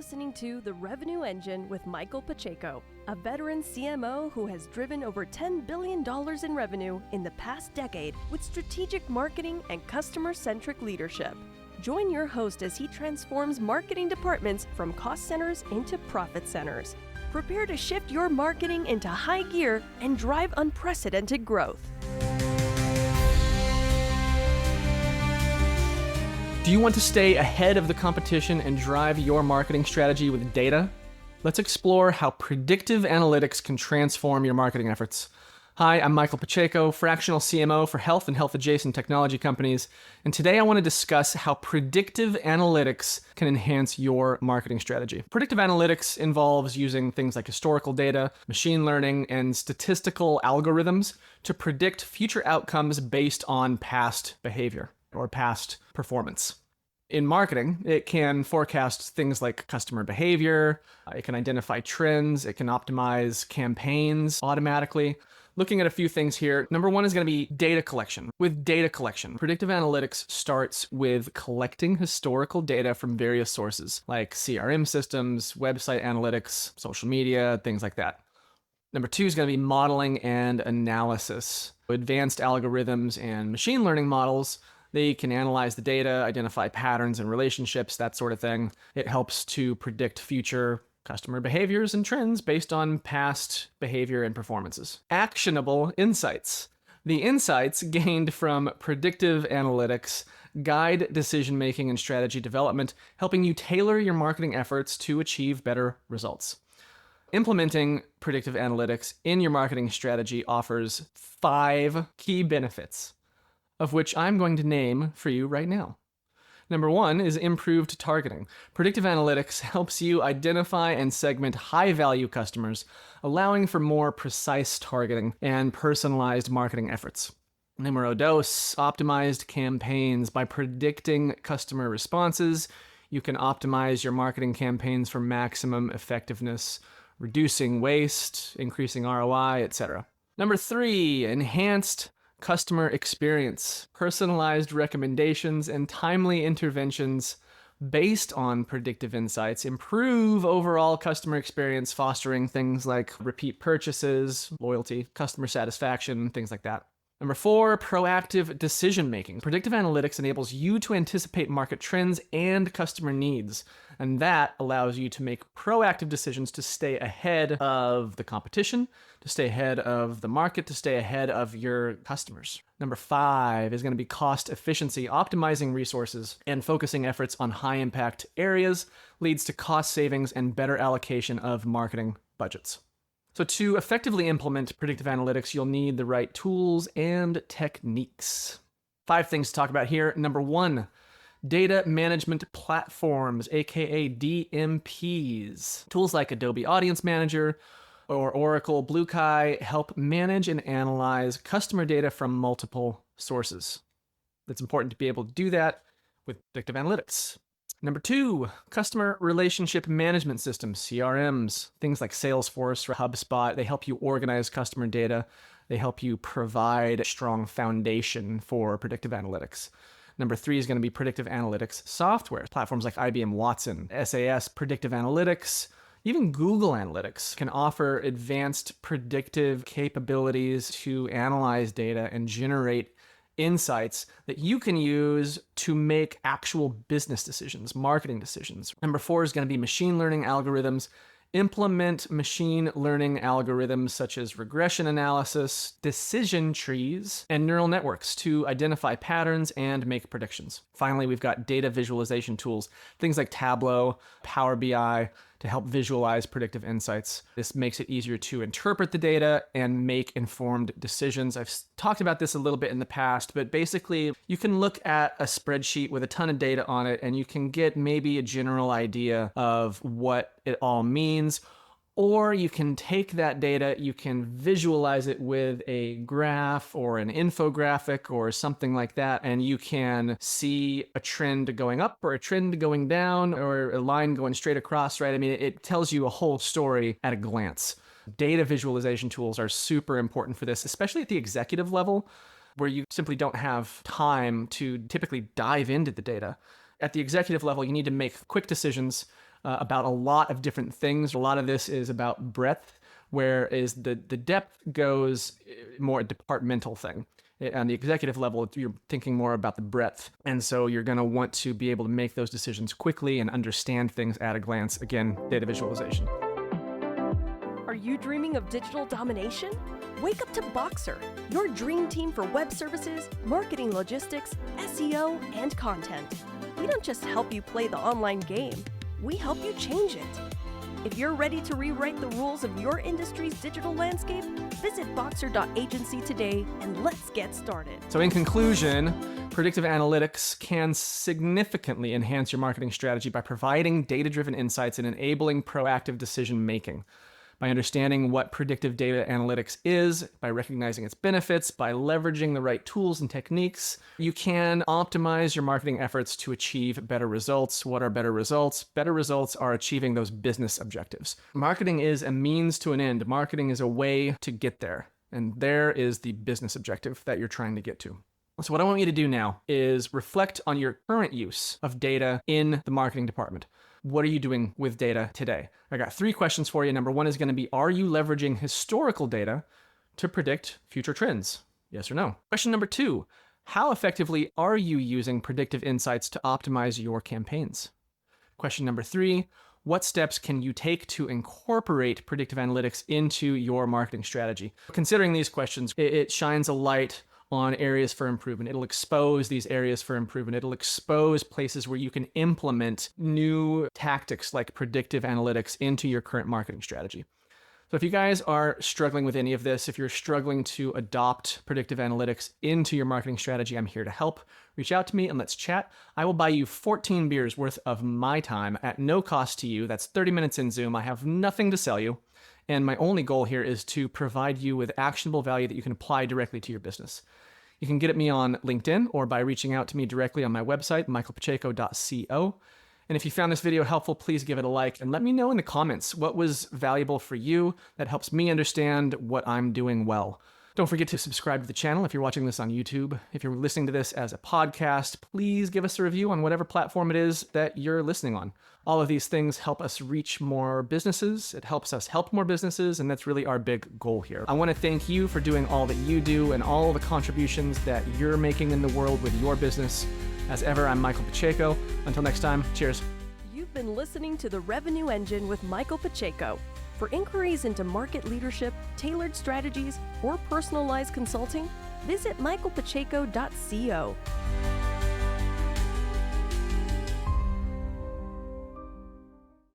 listening to The Revenue Engine with Michael Pacheco, a veteran CMO who has driven over $10 billion in revenue in the past decade with strategic marketing and customer-centric leadership. Join your host as he transforms marketing departments from cost centers into profit centers. Prepare to shift your marketing into high gear and drive unprecedented growth. Do you want to stay ahead of the competition and drive your marketing strategy with data? Let's explore how predictive analytics can transform your marketing efforts. Hi, I'm Michael Pacheco, fractional CMO for health and health-adjacent technology companies, and today I want to discuss how predictive analytics can enhance your marketing strategy. Predictive analytics involves using things like historical data, machine learning, and statistical algorithms to predict future outcomes based on past behavior or past performance. In marketing, it can forecast things like customer behavior, it can identify trends, it can optimize campaigns automatically. Looking at a few things here, number one is going to be data collection. With data collection, predictive analytics starts with collecting historical data from various sources, like CRM systems, website analytics, social media, things like that. Number two is going to be modeling and analysis. Advanced algorithms and machine learning models, they can analyze the data, identify patterns and relationships, that sort of thing. It helps to predict future customer behaviors and trends based on past behavior and performances. Actionable insights. The insights gained from predictive analytics guide decision-making and strategy development, helping you tailor your marketing efforts to achieve better results. Implementing predictive analytics in your marketing strategy offers 5 key benefits, of which I'm going to name for you right now. Number one is improved targeting. Predictive analytics helps you identify and segment high-value customers, allowing for more precise targeting and personalized marketing efforts. Numero dos, optimized campaigns. By predicting customer responses, you can optimize your marketing campaigns for maximum effectiveness, reducing waste, increasing ROI, etc. Number 3, enhanced customer experience. Personalized recommendations and timely interventions based on predictive insights improve overall customer experience, fostering things like repeat purchases, loyalty, customer satisfaction, things like that. Number 4, proactive decision-making. Predictive analytics enables you to anticipate market trends and customer needs, and that allows you to make proactive decisions to stay ahead of the competition, to stay ahead of the market, to stay ahead of your customers. Number 5 is going to be cost efficiency. Optimizing resources and focusing efforts on high-impact areas leads to cost savings and better allocation of marketing budgets. So to effectively implement predictive analytics, you'll need the right tools and techniques. 5 things to talk about here. Number 1, data management platforms, aka DMPs. Tools like Adobe Audience Manager or Oracle Bluekai help manage and analyze customer data from multiple sources. It's important to be able to do that with predictive analytics. Number 2, customer relationship management systems, CRMs. Things like Salesforce or HubSpot, they help you organize customer data. They help you provide a strong foundation for predictive analytics. Number 3 is going to be predictive analytics software. Platforms like IBM Watson, SAS, Predictive Analytics, even Google Analytics can offer advanced predictive capabilities to analyze data and generate insights that you can use to make actual business decisions, marketing decisions. Number 4 is going to be machine learning algorithms. Implement machine learning algorithms such as regression analysis, decision trees, and neural networks to identify patterns and make predictions. Finally, we've got data visualization tools, things like Tableau, Power BI, to help visualize predictive insights. This makes it easier to interpret the data and make informed decisions. I've talked about this a little bit in the past, but basically you can look at a spreadsheet with a ton of data on it and you can get maybe a general idea of what it all means. Or you can take that data, you can visualize it with a graph or an infographic or something like that, and you can see a trend going up or a trend going down or a line going straight across, right? I mean, it tells you a whole story at a glance. Data visualization tools are super important for this, especially at the executive level, where you simply don't have time to typically dive into the data. At the executive level, you need to make quick decisions. about a lot of different things. A lot of this is about breadth, whereas the depth goes more a departmental thing. On the executive level, you're thinking more about the breadth. And so you're going to want to be able to make those decisions quickly and understand things at a glance. Again, data visualization. Are you dreaming of digital domination? Wake up to Boxer, your dream team for web services, marketing logistics, SEO, and content. We don't just help you play the online game, we help you change it. If you're ready to rewrite the rules of your industry's digital landscape, visit boxer.agency today and let's get started. So in conclusion, predictive analytics can significantly enhance your marketing strategy by providing data-driven insights and enabling proactive decision-making. By understanding what predictive data analytics is, by recognizing its benefits, by leveraging the right tools and techniques, you can optimize your marketing efforts to achieve better results. What are better results? Better results are achieving those business objectives. Marketing is a means to an end. Marketing is a way to get there. And there is the business objective that you're trying to get to. So what I want you to do now is reflect on your current use of data in the marketing department. What are you doing with data today? I got 3 questions for you. Number 1 is going to be, are you leveraging historical data to predict future trends? Yes or no? Question number 2, how effectively are you using predictive insights to optimize your campaigns? Question number 3, what steps can you take to incorporate predictive analytics into your marketing strategy? Considering these questions, it shines a light on areas for improvement. It'll expose these areas for improvement. It'll expose places where you can implement new tactics like predictive analytics into your current marketing strategy. So if you guys are struggling with any of this, if you're struggling to adopt predictive analytics into your marketing strategy, I'm here to help. Reach out to me and let's chat. I will buy you 14 beers worth of my time at no cost to you. That's 30 minutes in Zoom. I have nothing to sell you. And my only goal here is to provide you with actionable value that you can apply directly to your business. You can get at me on LinkedIn or by reaching out to me directly on my website, michaelpacheco.co. And if you found this video helpful, please give it a like and let me know in the comments what was valuable for you. That helps me understand what I'm doing well. Don't forget to subscribe to the channel if you're watching this on YouTube. If you're listening to this as a podcast, please give us a review on whatever platform it is that you're listening on. All of these things help us reach more businesses. It helps us help more businesses, and that's really our big goal here. I want to thank you for doing all that you do and all the contributions that you're making in the world with your business. As ever, I'm Michael Pacheco. Until next time, cheers. You've been listening to The Revenue Engine with Michael Pacheco. For inquiries into market leadership, tailored strategies, or personalized consulting, visit michaelpacheco.co.